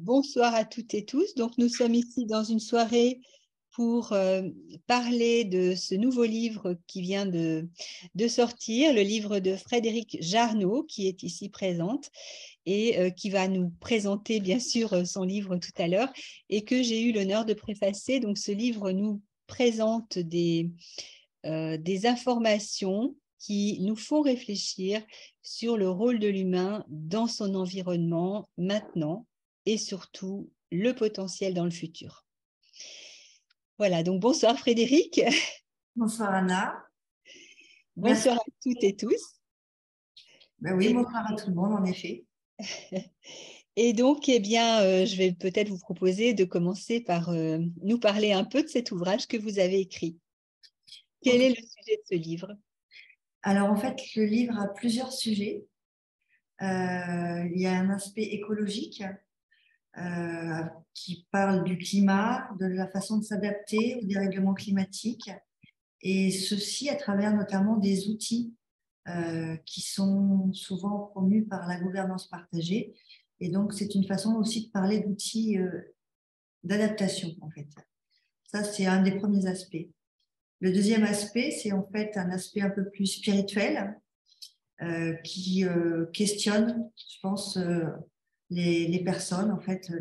Bonsoir à toutes et tous. Donc, nous sommes ici dans une soirée pour parler de ce nouveau livre qui vient de sortir, le livre de Frédérique Jarnaud, qui est ici présente et qui va nous présenter bien sûr son livre tout à l'heure et que j'ai eu l'honneur de préfacer. Donc, ce livre nous présente des informations qui nous font réfléchir sur le rôle de l'humain dans son environnement maintenant et surtout le potentiel dans le futur. Voilà, donc bonsoir Frédéric. Bonsoir Anna. Merci. Bonsoir à toutes et tous. Ben oui, bonsoir à tout le monde en effet. Et donc, eh bien, je vais peut-être vous proposer de commencer par nous parler un peu de cet ouvrage que vous avez écrit. Quel est le sujet de ce livre? Alors en fait, le livre a plusieurs sujets. Il y a un aspect écologique qui parle du climat, de la façon de s'adapter au dérèglement climatique, et ceci à travers notamment des outils qui sont souvent promus par la gouvernance partagée. Et donc, c'est une façon aussi de parler d'outils d'adaptation, en fait. Ça, c'est un des premiers aspects. Le deuxième aspect, c'est en fait un aspect un peu plus spirituel qui questionne, je pense, les personnes. En fait,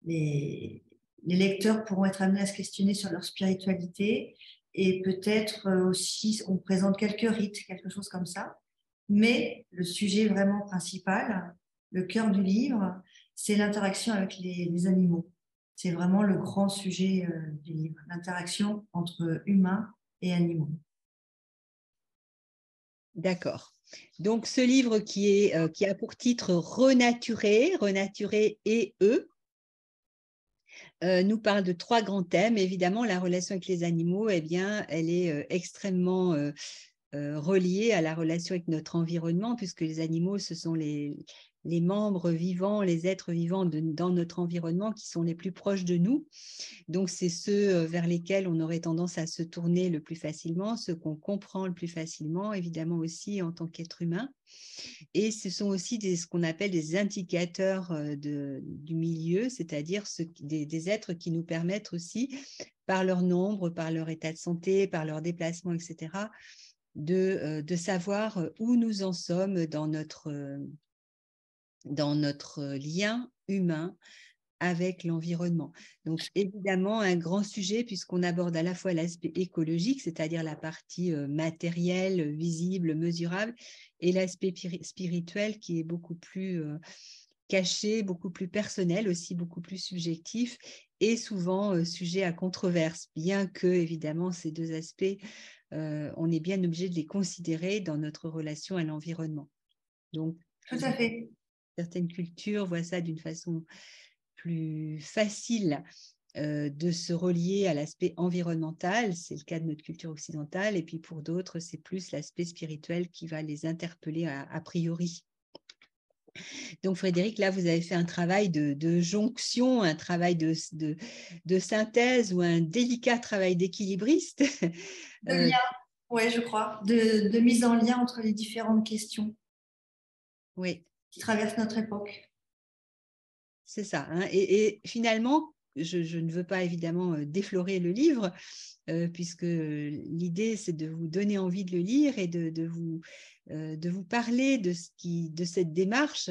les lecteurs pourront être amenés à se questionner sur leur spiritualité et peut-être aussi, on présente quelques rites, quelque chose comme ça. Mais le sujet vraiment principal, le cœur du livre, c'est l'interaction avec les animaux. C'est vraiment le grand sujet du livre, l'interaction entre humains et animaux. D'accord. Donc, ce livre qui a pour titre Renaturer et eux, nous parle de trois grands thèmes. Évidemment, la relation avec les animaux, eh bien, elle est extrêmement reliée à la relation avec notre environnement, puisque les animaux, ce sont les membres vivants, les êtres vivants dans notre environnement qui sont les plus proches de nous. Donc, c'est ceux vers lesquels on aurait tendance à se tourner le plus facilement, ceux qu'on comprend le plus facilement, évidemment aussi en tant qu'être humain. Et ce sont aussi ce qu'on appelle des indicateurs du milieu, c'est-à-dire des êtres qui nous permettent aussi, par leur nombre, par leur état de santé, par leur déplacement, etc., de savoir où nous en sommes dans notre lien humain avec l'environnement. Donc, évidemment, un grand sujet puisqu'on aborde à la fois l'aspect écologique, c'est-à-dire la partie matérielle, visible, mesurable, et l'aspect spirituel qui est beaucoup plus caché, beaucoup plus personnel, aussi beaucoup plus subjectif et souvent sujet à controverse, bien que, évidemment, ces deux aspects, on est bien obligé de les considérer dans notre relation à l'environnement. Donc, Tout à fait. certaines cultures voient ça d'une façon plus facile de se relier à l'aspect environnemental, c'est le cas de notre culture occidentale, et puis pour d'autres, c'est plus l'aspect spirituel qui va les interpeller a priori. Donc Frédéric, là, vous avez fait un travail de jonction, un travail de synthèse ou un délicat travail d'équilibriste. De lien, ouais, je crois, de mise en lien entre les différentes questions Oui, qui traversent notre époque. c'est ça. Hein. Et finalement, je ne veux pas évidemment déflorer le livre, puisque l'idée, c'est de vous donner envie de le lire et de vous parler de cette démarche.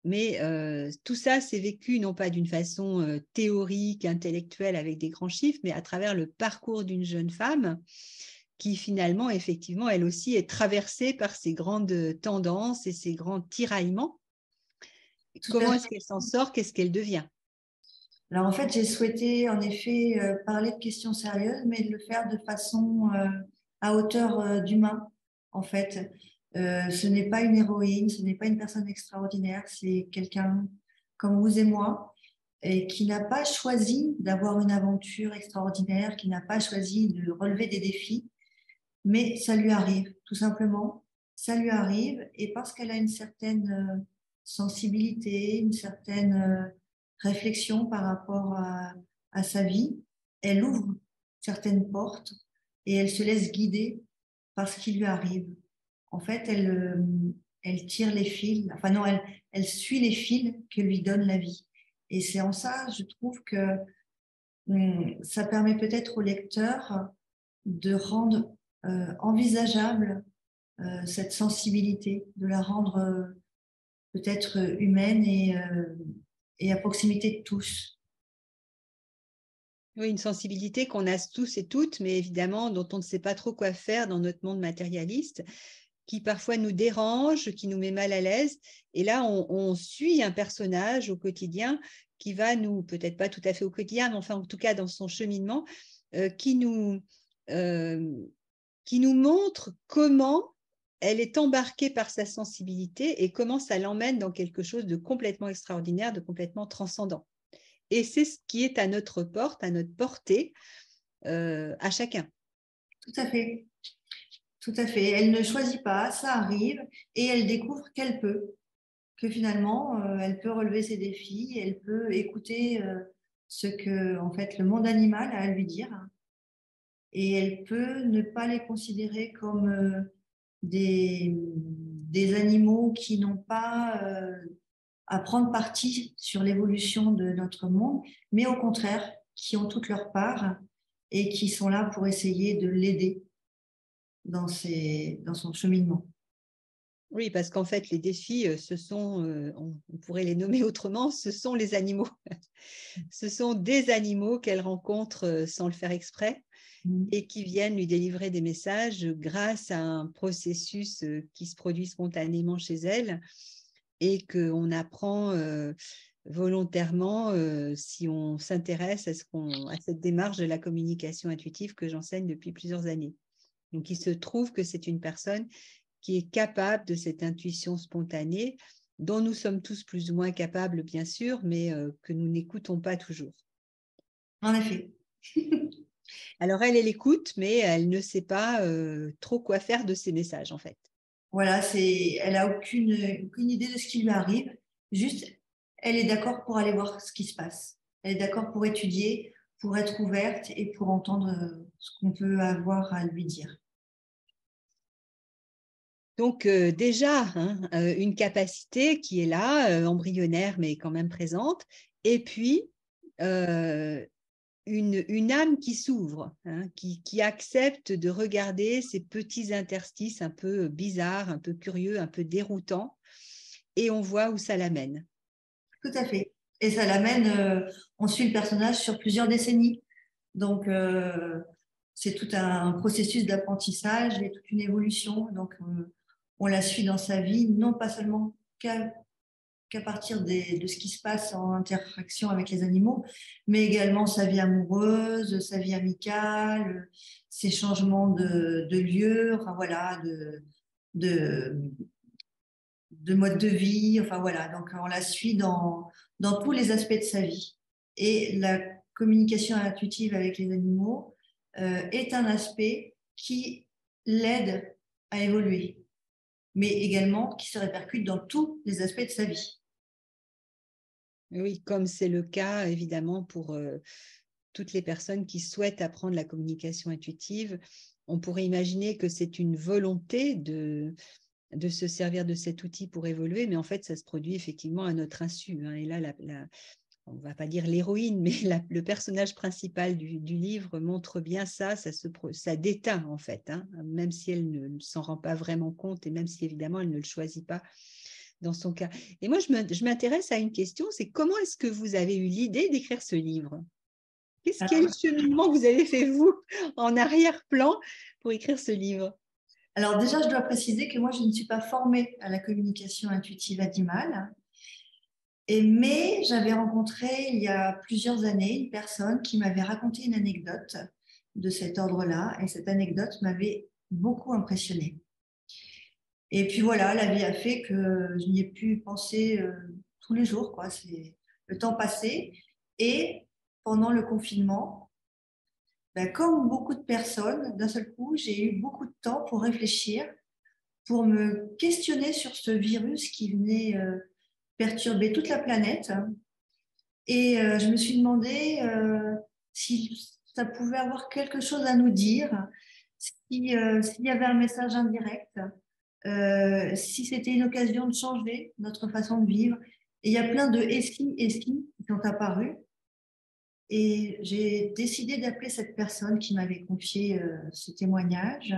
Mais tout ça, c'est vécu non pas d'une façon théorique, intellectuelle, avec des grands chiffres, mais à travers le parcours d'une jeune femme qui finalement, effectivement, elle aussi est traversée par ces grandes tendances et ces grands tiraillements. Tout à Comment est-ce fait. qu'elle s'en sort? Qu'est-ce qu'elle devient? Alors en fait, j'ai souhaité en effet parler de questions sérieuses, mais de le faire de façon à hauteur d'humain. En fait, ce n'est pas une héroïne, ce n'est pas une personne extraordinaire, c'est quelqu'un comme vous et moi, et qui n'a pas choisi d'avoir une aventure extraordinaire, qui n'a pas choisi de relever des défis, mais ça lui arrive, tout simplement. Ça lui arrive, et parce qu'elle a une certaine sensibilité, une certaine réflexion par rapport à sa vie, elle ouvre certaines portes et elle se laisse guider par ce qui lui arrive. En fait, elle tire les fils, enfin non, elle suit les fils que lui donne la vie. Et c'est en ça, je trouve que ça permet peut-être au lecteur de rendre envisageable cette sensibilité, de la rendre peut-être humaine et à proximité de tous. Oui, une sensibilité qu'on a tous et toutes, mais évidemment dont on ne sait pas trop quoi faire dans notre monde matérialiste, qui parfois nous dérange, qui nous met mal à l'aise. Et là, on suit un personnage au quotidien qui va nous, peut-être pas tout à fait au quotidien, mais enfin en tout cas dans son cheminement, qui euh, qui nous montre comment elle est embarquée par sa sensibilité et comment ça l'emmène dans quelque chose de complètement extraordinaire, de complètement transcendant. Et c'est ce qui est à notre porte, à notre portée, à chacun. Tout à fait. Tout à fait. Elle ne choisit pas, ça arrive, et elle découvre qu'elle peut, que finalement, elle peut relever ses défis, elle peut écouter ce que, en fait, le monde animal a à lui dire, et elle peut ne pas les considérer comme des animaux qui n'ont pas à prendre parti sur l'évolution de notre monde, mais au contraire, qui ont toute leur part et qui sont là pour essayer de l'aider dans son cheminement. Oui, parce qu'en fait, les défis, on pourrait les nommer autrement, ce sont les animaux. Ce sont des animaux qu'elle rencontre sans le faire exprès et qui viennent lui délivrer des messages grâce à un processus qui se produit spontanément chez elle et qu'on apprend volontairement si on s'intéresse à cette démarche de la communication intuitive que j'enseigne depuis plusieurs années. Donc, il se trouve que c'est une personne qui est capable de cette intuition spontanée, dont nous sommes tous plus ou moins capables, bien sûr, mais que nous n'écoutons pas toujours. En effet. Alors, elle écoute, mais elle ne sait pas trop quoi faire de ces messages, en fait. Voilà, elle n'a aucune idée de ce qui lui arrive. Juste, elle est d'accord pour aller voir ce qui se passe. Elle est d'accord pour étudier, pour être ouverte et pour entendre ce qu'on peut avoir à lui dire. Donc déjà, hein, une capacité qui est là, embryonnaire, mais quand même présente. Et puis, une âme qui s'ouvre, hein, qui accepte de regarder ces petits interstices un peu bizarres, un peu curieux, un peu déroutants, et on voit où ça l'amène. Tout à fait. Et ça l'amène, on suit le personnage sur plusieurs décennies. Donc, c'est tout un processus d'apprentissage et toute une évolution. Donc, on la suit dans sa vie, non pas seulement qu'à partir de ce qui se passe en interaction avec les animaux, mais également sa vie amoureuse, sa vie amicale, ses changements de lieu, enfin voilà, de, de mode de vie, enfin voilà. Donc on la suit dans tous les aspects de sa vie. Et la communication intuitive avec les animaux est un aspect qui l'aide à évoluer, mais également qui se répercute dans tous les aspects de sa vie. Oui, comme c'est le cas évidemment pour toutes les personnes qui souhaitent apprendre la communication intuitive. On pourrait imaginer que c'est une volonté de se servir de cet outil pour évoluer, mais en fait, ça se produit effectivement à notre insu. Hein. Et là, on ne va pas dire l'héroïne, mais le personnage principal du livre montre bien ça, ça déteint en fait, hein, même si elle ne s'en rend pas vraiment compte et même si évidemment elle ne le choisit pas dans son cas. Et moi, je m'intéresse à une question, c'est comment est-ce que vous avez eu l'idée d'écrire ce livre? Quel cheminement vous avez fait, vous, en arrière-plan pour écrire ce livre? Alors déjà, je dois préciser que moi, je ne suis pas formée à la communication intuitive animale. Mais j'avais rencontré il y a plusieurs années une personne qui m'avait raconté une anecdote de cet ordre-là. Et cette anecdote m'avait beaucoup impressionnée. Et puis voilà, la vie a fait que je n'y ai pu penser tous les jours, quoi. C'est le temps passé. Et pendant le confinement, ben, comme beaucoup de personnes, d'un seul coup, j'ai eu beaucoup de temps pour réfléchir, pour me questionner sur ce virus qui venait perturber toute la planète. Et je me suis demandé si ça pouvait avoir quelque chose à nous dire, s'il y avait un message indirect, si c'était une occasion de changer notre façon de vivre. Et il y a plein de et si qui sont apparus. Et j'ai décidé d'appeler cette personne qui m'avait confié ce témoignage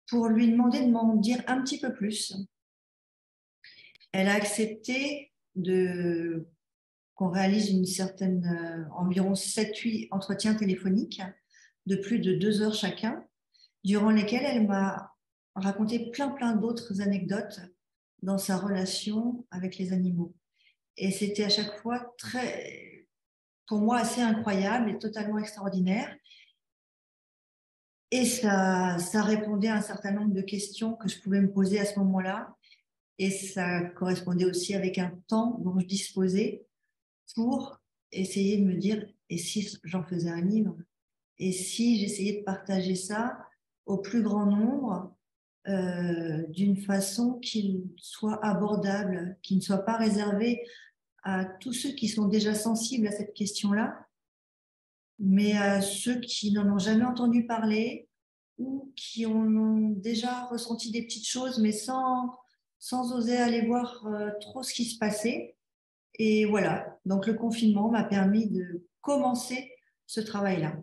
pour lui demander de m'en dire un petit peu plus. Elle a accepté qu'on réalise une certaine, environ 7-8 entretiens téléphoniques de plus de 2 heures chacun, durant lesquels elle m'a raconté plein d'autres anecdotes dans sa relation avec les animaux. Et c'était à chaque fois pour moi, assez incroyable et totalement extraordinaire. Et ça répondait à un certain nombre de questions que je pouvais me poser à ce moment-là. Et ça correspondait aussi avec un temps dont je disposais pour essayer de me dire, et si j'en faisais un livre? Et si j'essayais de partager ça au plus grand nombre d'une façon qui soit abordable, qui ne soit pas réservée à tous ceux qui sont déjà sensibles à cette question-là, mais à ceux qui n'en ont jamais entendu parler ou qui en ont déjà ressenti des petites choses, mais sans oser aller voir trop ce qui se passait. Et voilà, donc le confinement m'a permis de commencer ce travail-là.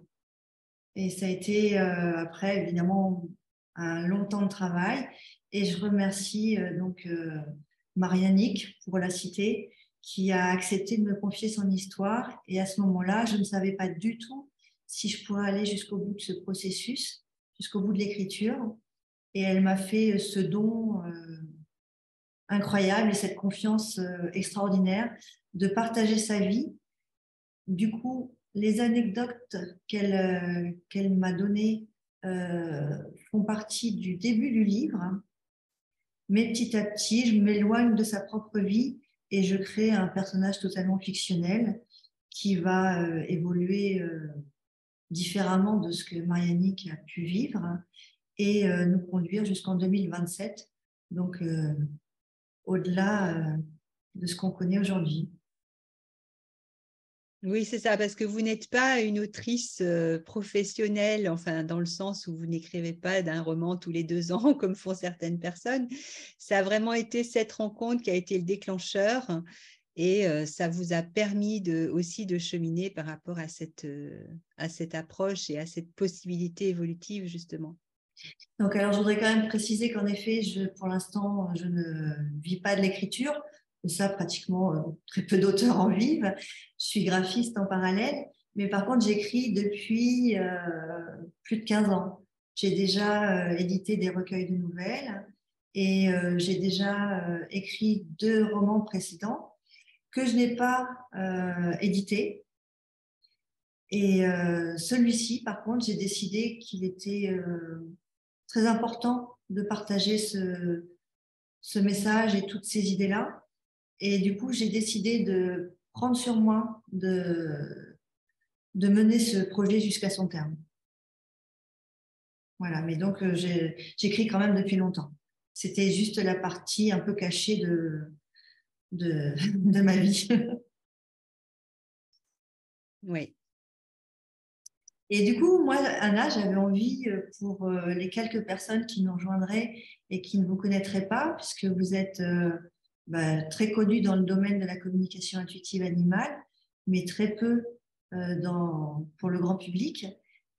Et ça a été après, évidemment, un long temps de travail. Et je remercie Marianique, pour la citer, qui a accepté de me confier son histoire. Et à ce moment-là, je ne savais pas du tout si je pourrais aller jusqu'au bout de ce processus, jusqu'au bout de l'écriture. Et elle m'a fait ce don incroyable et cette confiance extraordinaire de partager sa vie. Du coup, les anecdotes qu'elle m'a données font partie du début du livre, mais petit à petit, je m'éloigne de sa propre vie et je crée un personnage totalement fictionnel qui va évoluer différemment de ce que Marianique a pu vivre et nous conduire jusqu'en 2027, donc au-delà de ce qu'on connaît aujourd'hui. Oui, c'est ça, parce que vous n'êtes pas une autrice professionnelle, enfin, dans le sens où vous n'écrivez pas d'un roman tous les 2 ans, comme font certaines personnes. Ça a vraiment été cette rencontre qui a été le déclencheur et ça vous a permis aussi de cheminer par rapport à cette approche et à cette possibilité évolutive, justement. Donc, alors, je voudrais quand même préciser qu'en effet, pour l'instant, je ne vis pas de l'écriture. Et ça, pratiquement, très peu d'auteurs en vivent. Je suis graphiste en parallèle. Mais par contre, j'écris depuis plus de 15 ans. J'ai déjà édité des recueils de nouvelles et j'ai déjà écrit 2 romans précédents que je n'ai pas édités. Et celui-ci, par contre, j'ai décidé qu'il était très important de partager ce message et toutes ces idées-là. Et du coup, j'ai décidé de prendre sur moi de mener ce projet jusqu'à son terme. Voilà, mais donc j'écris quand même depuis longtemps. C'était juste la partie un peu cachée de ma vie. Oui. Et du coup, moi, Anna, j'avais envie, pour les quelques personnes qui nous rejoindraient et qui ne vous connaîtraient pas, puisque vous êtes très connue dans le domaine de la communication intuitive animale, mais très peu pour le grand public.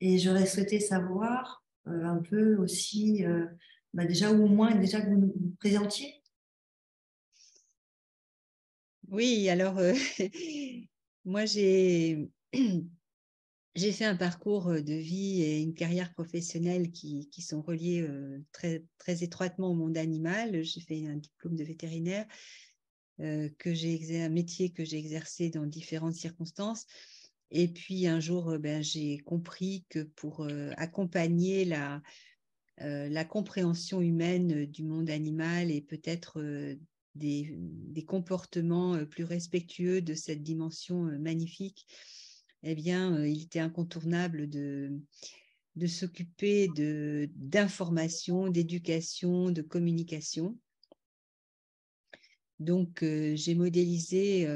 Et j'aurais souhaité savoir un peu aussi, déjà, ou au moins déjà que vous nous présentiez. Oui, alors, moi, j'ai fait un parcours de vie et une carrière professionnelle qui sont reliés très, très étroitement au monde animal. J'ai fait un diplôme de vétérinaire, un métier que j'ai exercé dans différentes circonstances. Et puis un jour, j'ai compris que pour accompagner la compréhension humaine du monde animal et peut-être des comportements plus respectueux de cette dimension magnifique, eh bien, il était incontournable de s'occuper d'information, d'éducation, de communication. Donc, j'ai modélisé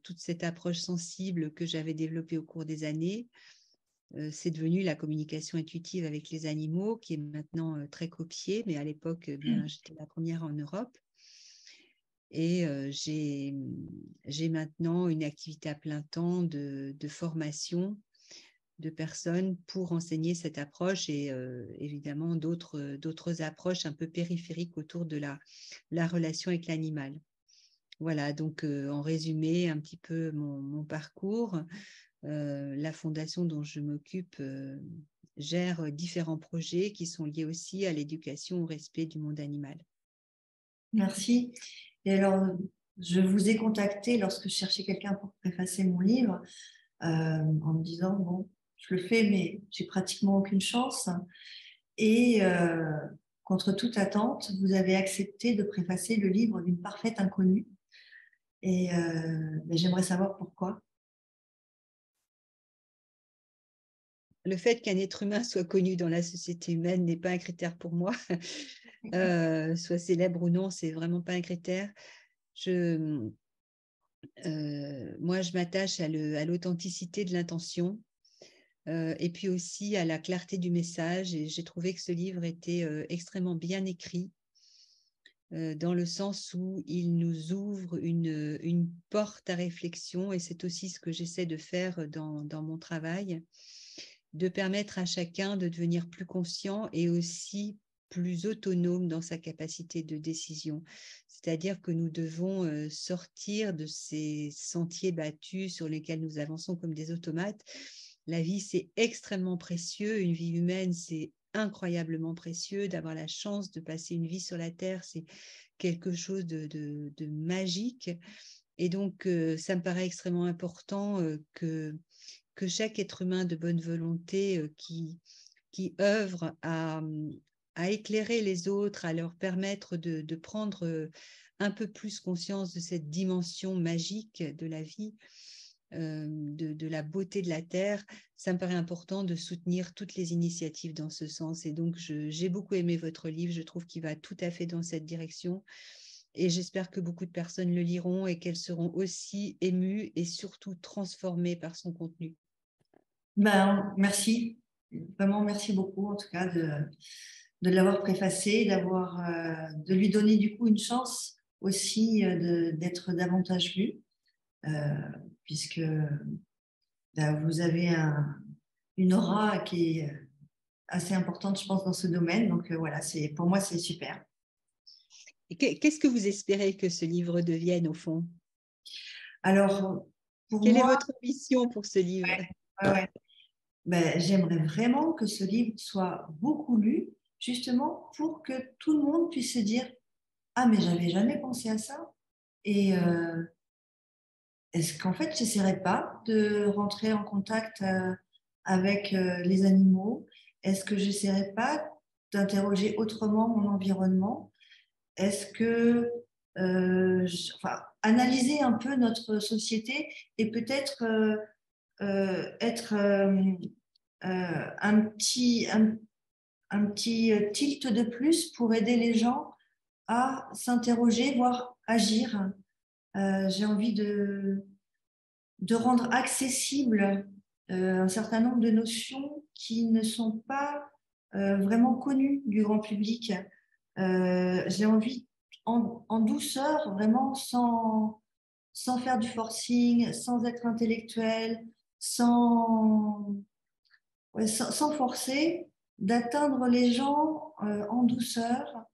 toute cette approche sensible que j'avais développée au cours des années c'est devenu la communication intuitive avec les animaux, qui est maintenant très copiée, mais à l'époque, bien, j'étais la première en Europe. Et j'ai maintenant une activité à plein temps de formation de personnes pour enseigner cette approche et évidemment d'autres approches un peu périphériques autour de la relation avec l'animal. Voilà, donc en résumé, un petit peu mon parcours. La fondation dont je m'occupe gère différents projets qui sont liés aussi à l'éducation au respect du monde animal. Merci. Et alors, je vous ai contacté lorsque je cherchais quelqu'un pour préfacer mon livre, en me disant, bon, je le fais, mais j'ai pratiquement aucune chance. Et contre toute attente, vous avez accepté de préfacer le livre d'une parfaite inconnue. Et j'aimerais savoir pourquoi. Le fait qu'un être humain soit connu dans la société humaine n'est pas un critère pour moi. Soit célèbre ou non, c'est vraiment pas un critère. Moi, je m'attache à l'authenticité de l'intention et puis aussi à la clarté du message. Et j'ai trouvé que ce livre était extrêmement bien écrit dans le sens où il nous ouvre une porte à réflexion. Et c'est aussi ce que j'essaie de faire dans mon travail, de permettre à chacun de devenir plus conscient et aussi plus autonome dans sa capacité de décision. C'est-à-dire que nous devons sortir de ces sentiers battus sur lesquels nous avançons comme des automates. La vie, c'est extrêmement précieux. Une vie humaine, c'est incroyablement précieux. D'avoir la chance de passer une vie sur la Terre, c'est quelque chose de magique. Et donc, ça me paraît extrêmement important que chaque être humain de bonne volonté qui œuvre à éclairer les autres, à leur permettre de prendre un peu plus conscience de cette dimension magique de la vie, de la beauté de la Terre, ça me paraît important de soutenir toutes les initiatives dans ce sens. Et donc, j'ai beaucoup aimé votre livre, je trouve qu'il va tout à fait dans cette direction. Et j'espère que beaucoup de personnes le liront et qu'elles seront aussi émues et surtout transformées par son contenu. Merci, vraiment merci beaucoup en tout cas de l'avoir préfacé, de lui donner du coup une chance aussi d'être davantage lu, puisque vous avez une aura qui est assez importante, je pense, dans ce domaine. Donc voilà, pour moi, c'est super. Et qu'est-ce que vous espérez que ce livre devienne au fond? Alors, quelle est votre mission pour ce livre? Ouais. J'aimerais vraiment que ce livre soit beaucoup lu, justement pour que tout le monde puisse se dire « Ah, mais j'avais jamais pensé à ça ». Et est-ce qu'en fait, j'essaierais pas de rentrer en contact avec les animaux? Est-ce que j'essaierais pas d'interroger autrement mon environnement? Est-ce que analyser un peu notre société et peut-être être un petit tilt de plus pour aider les gens à s'interroger, voire agir. J'ai envie de rendre accessible un certain nombre de notions qui ne sont pas vraiment connues du grand public. J'ai envie en douceur, vraiment sans faire du forcing, sans être intellectuel, sans forcer, d'atteindre les gens en douceur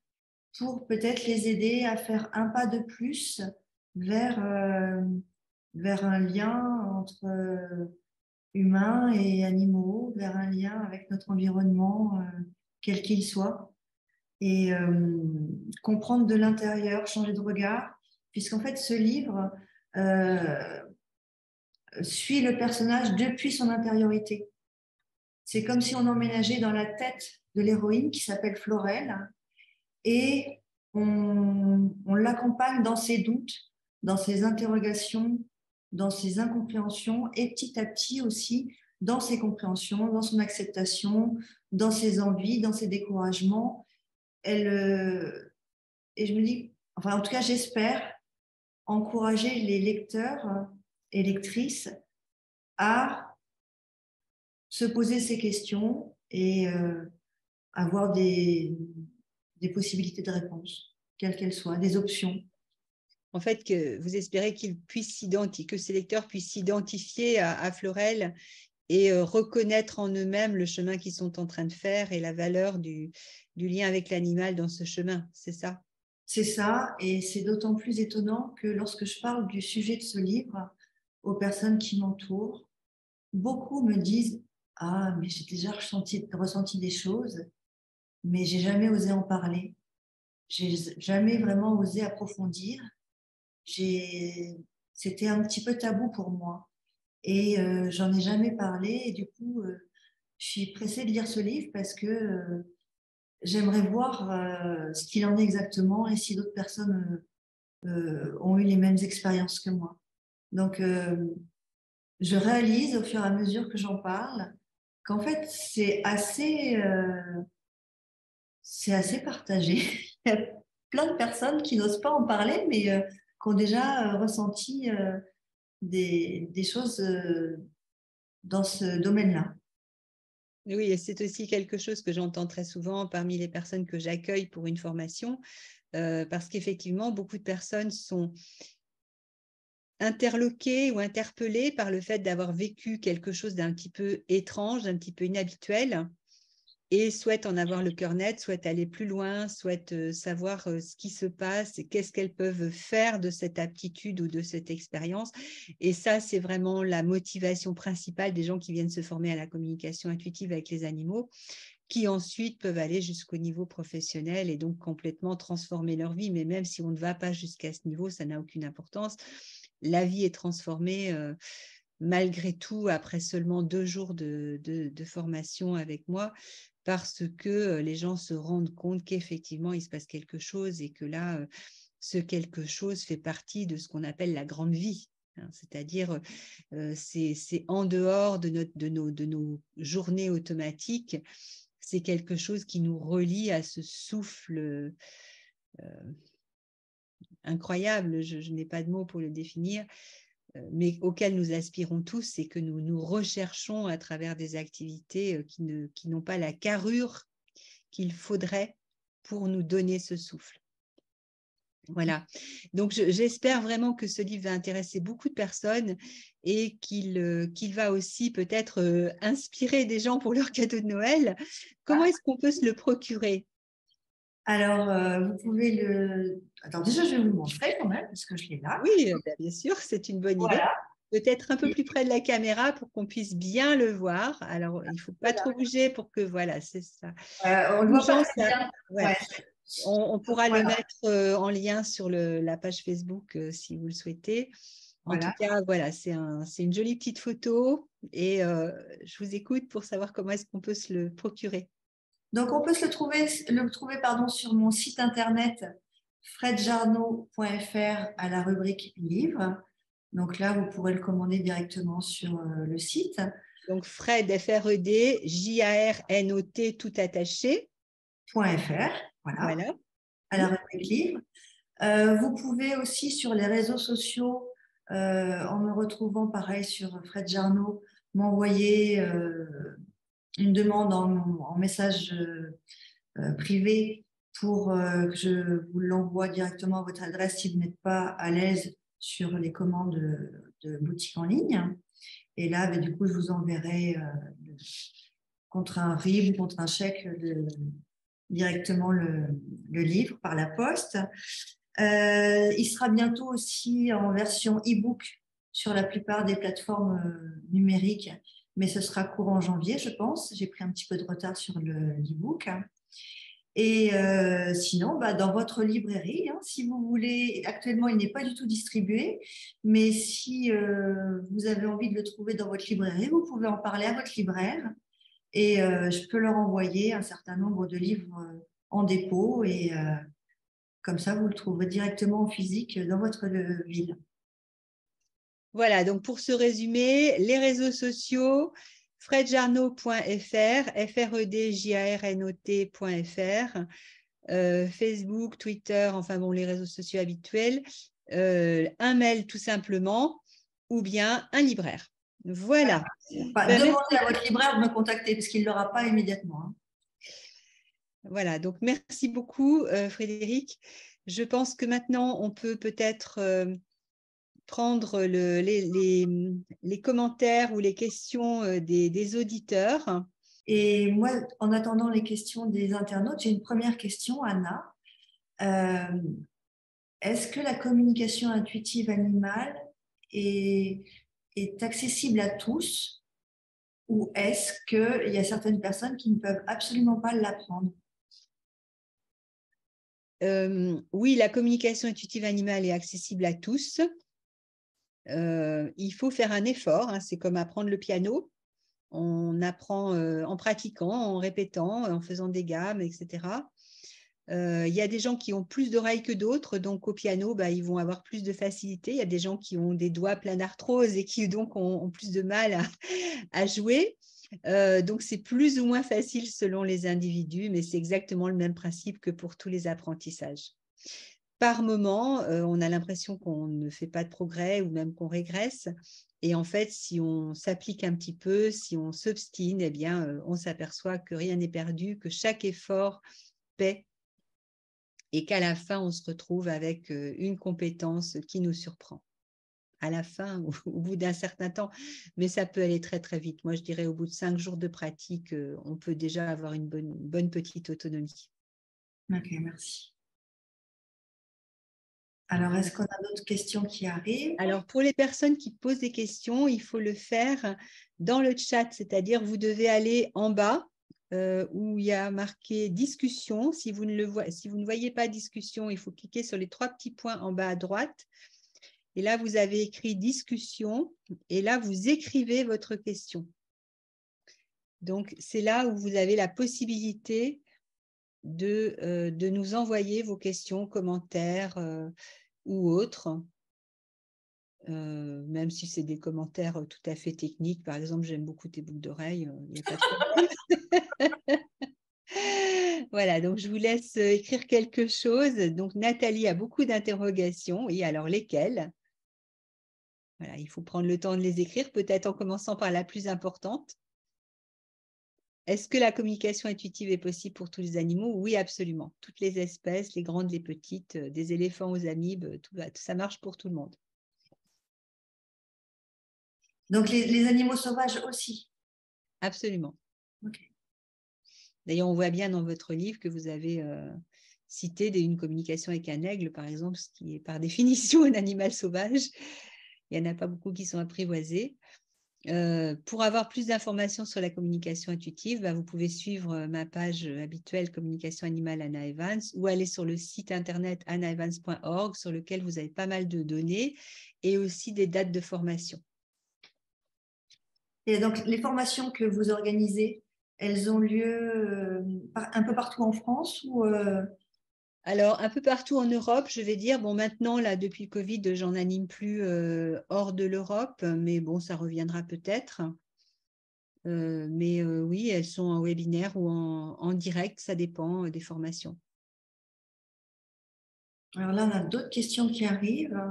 pour peut-être les aider à faire un pas de plus vers un lien entre humains et animaux, vers un lien avec notre environnement, quel qu'il soit, et comprendre de l'intérieur, changer de regard, puisqu'en fait, ce livre suit le personnage depuis son intériorité. C'est comme si on emménageait dans la tête de l'héroïne qui s'appelle Florelle et on l'accompagne dans ses doutes, dans ses interrogations, dans ses incompréhensions et petit à petit aussi dans ses compréhensions, dans son acceptation, dans ses envies, dans ses découragements. Et je me dis, enfin en tout cas j'espère encourager les lecteurs et lectrices à se poser ces questions et avoir des possibilités de réponse, quelles qu'elles soient, des options. En fait, que vous espérez que ces lecteurs puissent s'identifier à Fleurel et reconnaître en eux-mêmes le chemin qu'ils sont en train de faire et la valeur du lien avec l'animal dans ce chemin, c'est ça? C'est ça, et c'est d'autant plus étonnant que lorsque je parle du sujet de ce livre aux personnes qui m'entourent, beaucoup me disent « Ah, mais j'ai déjà ressenti des choses, mais j'ai jamais osé en parler. J'ai jamais vraiment osé approfondir. C'était un petit peu tabou pour moi. Et j'en ai jamais parlé. Et du coup, je suis pressée de lire ce livre parce que j'aimerais voir ce qu'il en est exactement et si d'autres personnes ont eu les mêmes expériences que moi. Donc, je réalise au fur et à mesure que j'en parle qu'en fait, c'est assez partagé. Il y a plein de personnes qui n'osent pas en parler, mais qui ont déjà ressenti des choses dans ce domaine-là. Oui, et c'est aussi quelque chose que j'entends très souvent parmi les personnes que j'accueille pour une formation, parce qu'effectivement, beaucoup de personnes sont interloquées ou interpellées par le fait d'avoir vécu quelque chose d'un petit peu étrange, d'un petit peu inhabituel, et souhaitent en avoir le cœur net, souhaitent aller plus loin, souhaitent savoir ce qui se passe et qu'est-ce qu'elles peuvent faire de cette aptitude ou de cette expérience. Et ça, c'est vraiment la motivation principale des gens qui viennent se former à la communication intuitive avec les animaux, qui ensuite peuvent aller jusqu'au niveau professionnel et donc complètement transformer leur vie. Mais même si on ne va pas jusqu'à ce niveau, ça n'a aucune importance. La vie est transformée malgré tout après seulement 2 jours de formation avec moi, parce que les gens se rendent compte qu'effectivement, il se passe quelque chose et que là, ce quelque chose fait partie de ce qu'on appelle la grande vie. C'est-à-dire, c'est en dehors de nos journées automatiques, c'est quelque chose qui nous relie à ce souffle incroyable, je n'ai pas de mots pour le définir, mais auquel nous aspirons tous et que nous recherchons à travers des activités qui n'ont pas la carrure qu'il faudrait pour nous donner ce souffle. Voilà. Donc, j'espère vraiment que ce livre va intéresser beaucoup de personnes et qu'il va aussi peut-être inspirer des gens pour leur cadeau de Noël. Comment est-ce qu'on peut se le procurer? Alors, vous pouvez le... Attends, déjà, je vais vous le montrer quand même, parce que je l'ai là. Oui, bien sûr, c'est une bonne idée. Voilà. Peut-être un peu plus près de la caméra pour qu'on puisse bien le voir. Alors, il ne faut pas Voilà. trop bouger pour que, voilà, c'est ça. On le voit pas Bougeons, très ça, bien. ouais. Ouais. On pourra le Voilà. mettre en lien sur la page Facebook si vous le souhaitez. En tout Voilà. cas, voilà, c'est une jolie petite photo et je vous écoute pour savoir comment est-ce qu'on peut se le procurer. Donc, on peut le trouver pardon, sur mon site internet fredjarno.fr à la rubrique livres. Donc là, vous pourrez le commander directement sur le site. Donc, Fred, F-R-E-D, J-A-R-N-O-T, tout attaché. .fr, voilà, Voilà. à la rubrique livres. Vous pouvez aussi sur les réseaux sociaux, en me retrouvant pareil sur Fred Jarno, m'envoyer une demande en message privé pour que je vous l'envoie directement à votre adresse si vous n'êtes pas à l'aise sur les commandes de boutique en ligne. Et là, ben, du coup, je vous enverrai contre un RIB ou contre un chèque directement le livre par la poste. Il sera bientôt aussi en version e-book sur la plupart des plateformes numériques, mais ce sera courant janvier, je pense. J'ai pris un petit peu de retard sur l'e-book. Et sinon, bah, dans votre librairie, hein, si vous voulez, actuellement, il n'est pas du tout distribué, mais si vous avez envie de le trouver dans votre librairie, vous pouvez en parler à votre libraire et je peux leur envoyer un certain nombre de livres en dépôt et comme ça, vous le trouverez directement en physique dans votre ville. Voilà, donc pour se résumer, les réseaux sociaux, fredjarno.fr, F-R-E-D-J-A-R-N-O-T.fr, Facebook, Twitter, enfin bon, les réseaux sociaux habituels, un mail tout simplement, ou bien un libraire. Voilà. Enfin, Ben, demandez merci. à votre libraire de me contacter parce qu'il ne l'aura pas immédiatement. Hein. Voilà, donc merci beaucoup Frédéric. Je pense que maintenant on peut peut-être prendre les commentaires ou les questions des auditeurs. Et moi, en attendant les questions des internautes, j'ai une première question, Anna. Euh, Est-ce que la communication intuitive animale est, est accessible à tous ou est-ce qu'il y a certaines personnes qui ne peuvent absolument pas l'apprendre? Oui, la communication intuitive animale est accessible à tous. Il faut faire un effort, hein, c'est comme apprendre le piano. On apprend en pratiquant, en répétant, en faisant des gammes, etc. Il y a des gens qui ont plus d'oreilles que d'autres, donc au piano, bah, ils vont avoir plus de facilité. Il y a des gens qui ont des doigts pleins d'arthrose et qui donc ont plus de mal à jouer. Donc c'est plus ou moins facile selon les individus, mais c'est exactement le même principe que pour tous les apprentissages. Par moment, on a l'impression qu'on ne fait pas de progrès ou même qu'on régresse. Et en fait, si on s'applique un petit peu, si on s'obstine, eh bien, on s'aperçoit que rien n'est perdu, que chaque effort paie et qu'à la fin, on se retrouve avec une compétence qui nous surprend. À la fin, au bout d'un certain temps, mais ça peut aller très très vite. Moi, je dirais au bout de 5 jours de pratique, on peut déjà avoir une bonne petite autonomie. Ok, merci. Alors, est-ce qu'on a d'autres questions qui arrivent? Alors, pour les personnes qui posent des questions, il faut le faire dans le chat, c'est-à-dire vous devez aller en bas où il y a marqué discussion. Si vous ne voyez pas discussion, il faut cliquer sur les 3 petits points en bas à droite. Et là, vous avez écrit discussion et là, vous écrivez votre question. Donc, c'est là où vous avez la possibilité de nous envoyer vos questions, commentaires ou autres. Même si c'est des commentaires tout à fait techniques. Par exemple, j'aime beaucoup tes boucles d'oreilles, il n'y a pas de problème. Voilà, donc je vous laisse écrire quelque chose. Donc, Nathalie a beaucoup d'interrogations. Et alors, lesquelles? Voilà, il faut prendre le temps de les écrire, peut-être en commençant par la plus importante. Est-ce que la communication intuitive est possible pour tous les animaux? Oui, absolument. Toutes les espèces, les grandes, les petites, des éléphants aux amibes, tout ça marche pour tout le monde. Donc, les animaux sauvages aussi. Absolument. Okay. D'ailleurs, on voit bien dans votre livre que vous avez cité une communication avec un aigle, par exemple, ce qui est par définition un animal sauvage. Il n'y en a pas beaucoup qui sont apprivoisés. Pour avoir plus d'informations sur la communication intuitive, vous pouvez suivre ma page habituelle Communication animale Anna Evans ou aller sur le site internet annaevans.org sur lequel vous avez pas mal de données et aussi des dates de formation. Et donc, les formations que vous organisez, elles ont lieu un peu partout en France ou Alors, un peu partout en Europe, je vais dire, bon, maintenant, là, depuis le Covid, j'en anime plus hors de l'Europe, mais bon, ça reviendra peut-être. Mais oui, elles sont en webinaire ou en direct, ça dépend des formations. Alors là, on a d'autres questions qui arrivent.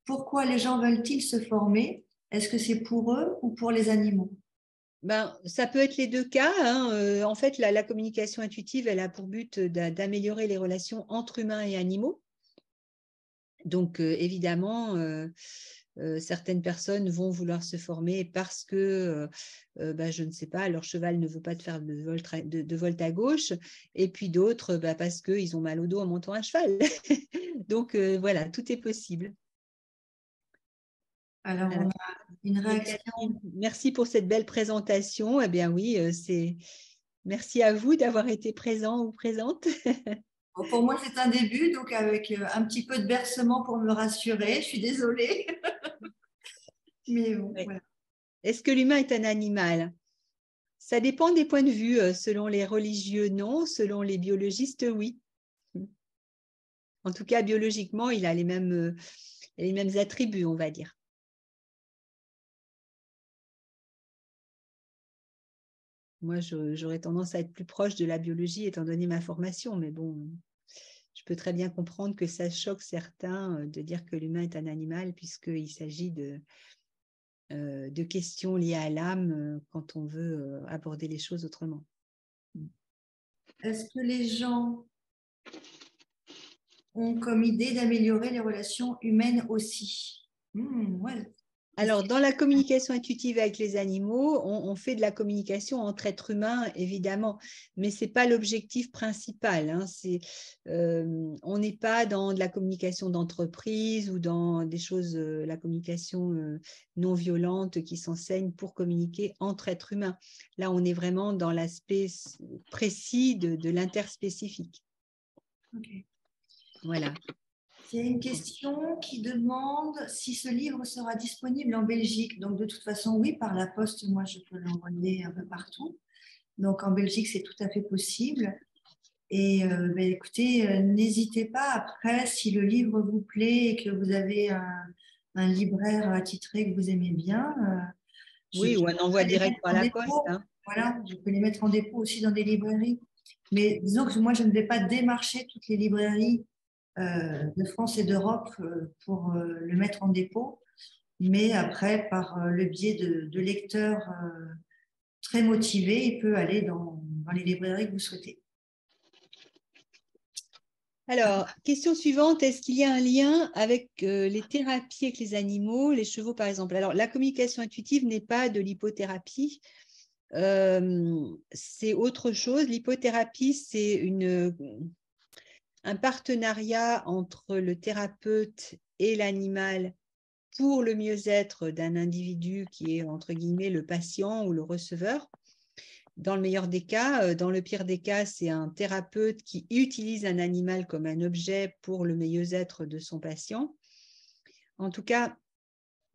Pourquoi les gens veulent-ils se former? Est-ce que c'est pour eux ou pour les animaux? Ben, ça peut être les deux cas, hein. En fait, la communication intuitive, elle a pour but d'améliorer les relations entre humains et animaux. Donc, évidemment, certaines personnes vont vouloir se former parce que, je ne sais pas, leur cheval ne veut pas faire de volte à gauche, et puis d'autres parce qu'ils ont mal au dos en montant un cheval. Donc, voilà, tout est possible. Alors, on a une réaction. Merci pour cette belle présentation. Eh bien oui, merci à vous d'avoir été présent ou présente. Pour moi, c'est un début, donc avec un petit peu de bercement pour me rassurer. Je suis désolée. Mais bon, Oui. voilà. Est-ce que l'humain est un animal? Ça dépend des points de vue. Selon les religieux, non. Selon les biologistes, oui. En tout cas, biologiquement, il a les mêmes attributs, on va dire. Moi, j'aurais tendance à être plus proche de la biologie étant donné ma formation, mais bon, je peux très bien comprendre que ça choque certains de dire que l'humain est un animal puisqu'il s'agit de questions liées à l'âme quand on veut aborder les choses autrement. Est-ce que les gens ont comme idée d'améliorer les relations humaines aussi? Ouais. Alors, dans la communication intuitive avec les animaux, on fait de la communication entre êtres humains, évidemment, mais ce n'est pas l'objectif principal. Hein. On n'est pas dans de la communication d'entreprise ou dans des choses, la communication non violente qui s'enseigne pour communiquer entre êtres humains. Là, on est vraiment dans l'aspect précis de l'interspécifique. Okay. Voilà. Il y a une question qui demande si ce livre sera disponible en Belgique. Donc, de toute façon, oui, par la poste, moi, je peux l'envoyer un peu partout. Donc, en Belgique, c'est tout à fait possible. Et écoutez, n'hésitez pas après, si le livre vous plaît et que vous avez un libraire attitré que vous aimez bien, oui, ou un envoi direct par la poste. Hein. Voilà, je peux les mettre en dépôt aussi dans des librairies. Mais disons que moi, je ne vais pas démarcher toutes les librairies de France et d'Europe pour le mettre en dépôt. Mais après, par le biais de lecteurs très motivés, il peut aller dans les librairies que vous souhaitez. Alors, question suivante, est-ce qu'il y a un lien avec les thérapies avec les animaux, les chevaux par exemple? Alors, la communication intuitive n'est pas de l'hypothérapie, c'est autre chose. L'hypothérapie, c'est un partenariat entre le thérapeute et l'animal pour le mieux-être d'un individu qui est, entre guillemets, le patient ou le receveur. Dans le meilleur des cas, dans le pire des cas, c'est un thérapeute qui utilise un animal comme un objet pour le mieux-être de son patient. En tout cas,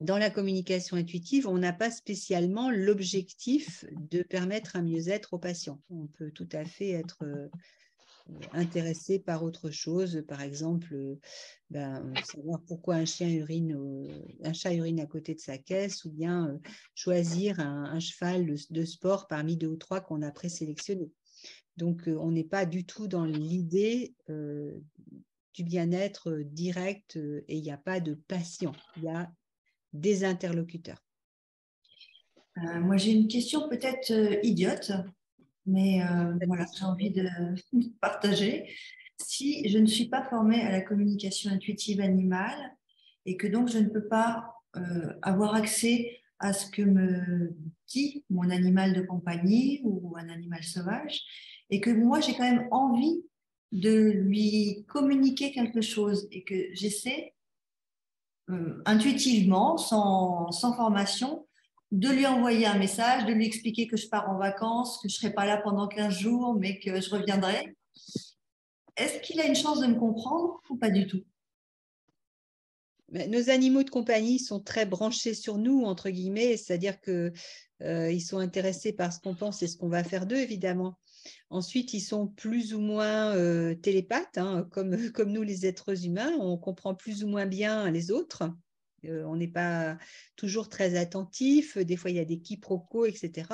dans la communication intuitive, on n'a pas spécialement l'objectif de permettre un mieux-être au patient. On peut tout à fait être intéressé par autre chose, par exemple, savoir pourquoi un chat urine à côté de sa caisse, ou bien choisir un cheval de sport parmi 2 ou 3 qu'on a présélectionnés. Donc, on n'est pas du tout dans l'idée du bien-être direct et il n'y a pas de patient, il y a des interlocuteurs. Moi, j'ai une question peut-être idiote, mais voilà, j'ai envie de partager. Si je ne suis pas formée à la communication intuitive animale et que donc je ne peux pas avoir accès à ce que me dit mon animal de compagnie ou un animal sauvage, et que moi j'ai quand même envie de lui communiquer quelque chose et que j'essaie intuitivement, sans formation, de lui envoyer un message, de lui expliquer que je pars en vacances, que je ne serai pas là pendant 15 jours, mais que je reviendrai. Est-ce qu'il a une chance de me comprendre ou pas du tout? Nos animaux de compagnie sont très branchés sur nous, entre guillemets, c'est-à-dire qu'ils sont intéressés par ce qu'on pense et ce qu'on va faire d'eux, évidemment. Ensuite, ils sont plus ou moins télépathes, hein, comme nous les êtres humains. On comprend plus ou moins bien les autres. On n'est pas toujours très attentif. Des fois, il y a des quiproquos, etc.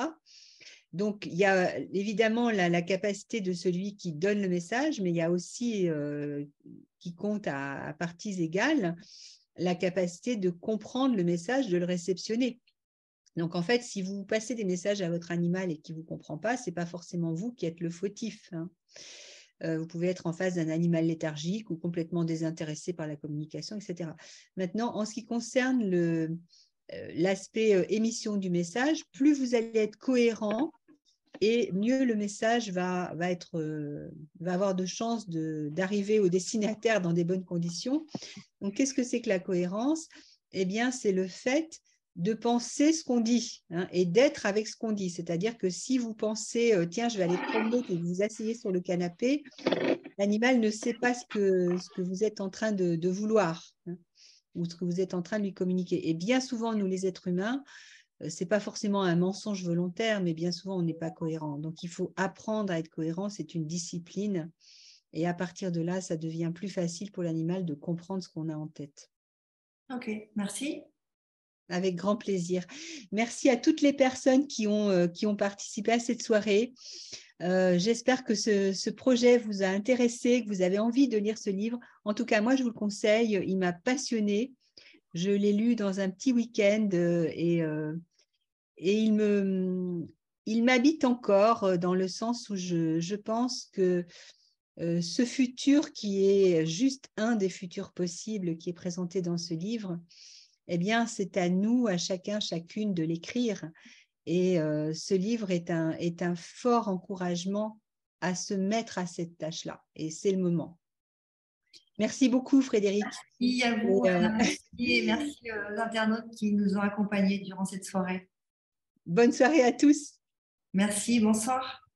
Donc, il y a évidemment la capacité de celui qui donne le message, mais il y a aussi, qui compte à parties égales, la capacité de comprendre le message, de le réceptionner. Donc, en fait, si vous passez des messages à votre animal et qu'il ne vous comprend pas, ce n'est pas forcément vous qui êtes le fautif. Hein. Vous pouvez être en face d'un animal léthargique ou complètement désintéressé par la communication, etc. Maintenant, en ce qui concerne l'aspect émission du message, plus vous allez être cohérent et mieux le message va avoir de chances d'arriver au destinataire dans des bonnes conditions. Donc, qu'est-ce que c'est que la cohérence? Eh bien, c'est le fait de penser ce qu'on dit, hein, et d'être avec ce qu'on dit. C'est-à-dire que si vous pensez, tiens, je vais aller promener et vous vous asseyez sur le canapé, l'animal ne sait pas ce que vous êtes en train de vouloir, hein, ou ce que vous êtes en train de lui communiquer. Et bien souvent, nous, les êtres humains, ce n'est pas forcément un mensonge volontaire, mais bien souvent, on n'est pas cohérent. Donc, il faut apprendre à être cohérent, c'est une discipline. Et à partir de là, ça devient plus facile pour l'animal de comprendre ce qu'on a en tête. Ok, merci. Avec grand plaisir. Merci à toutes les personnes qui ont participé à cette soirée. J'espère que ce projet vous a intéressé, que vous avez envie de lire ce livre. En tout cas, moi, je vous le conseille. Il m'a passionnée. Je l'ai lu dans un petit week-end et il m'habite encore dans le sens où je pense que ce futur qui est juste un des futurs possibles qui est présenté dans ce livre, eh bien, c'est à nous, à chacun, chacune de l'écrire. Et ce livre est un fort encouragement à se mettre à cette tâche-là. Et c'est le moment. Merci beaucoup, Frédéric. Merci à vous, et merci aux internautes qui nous ont accompagnés durant cette soirée. Bonne soirée à tous. Merci, bonsoir.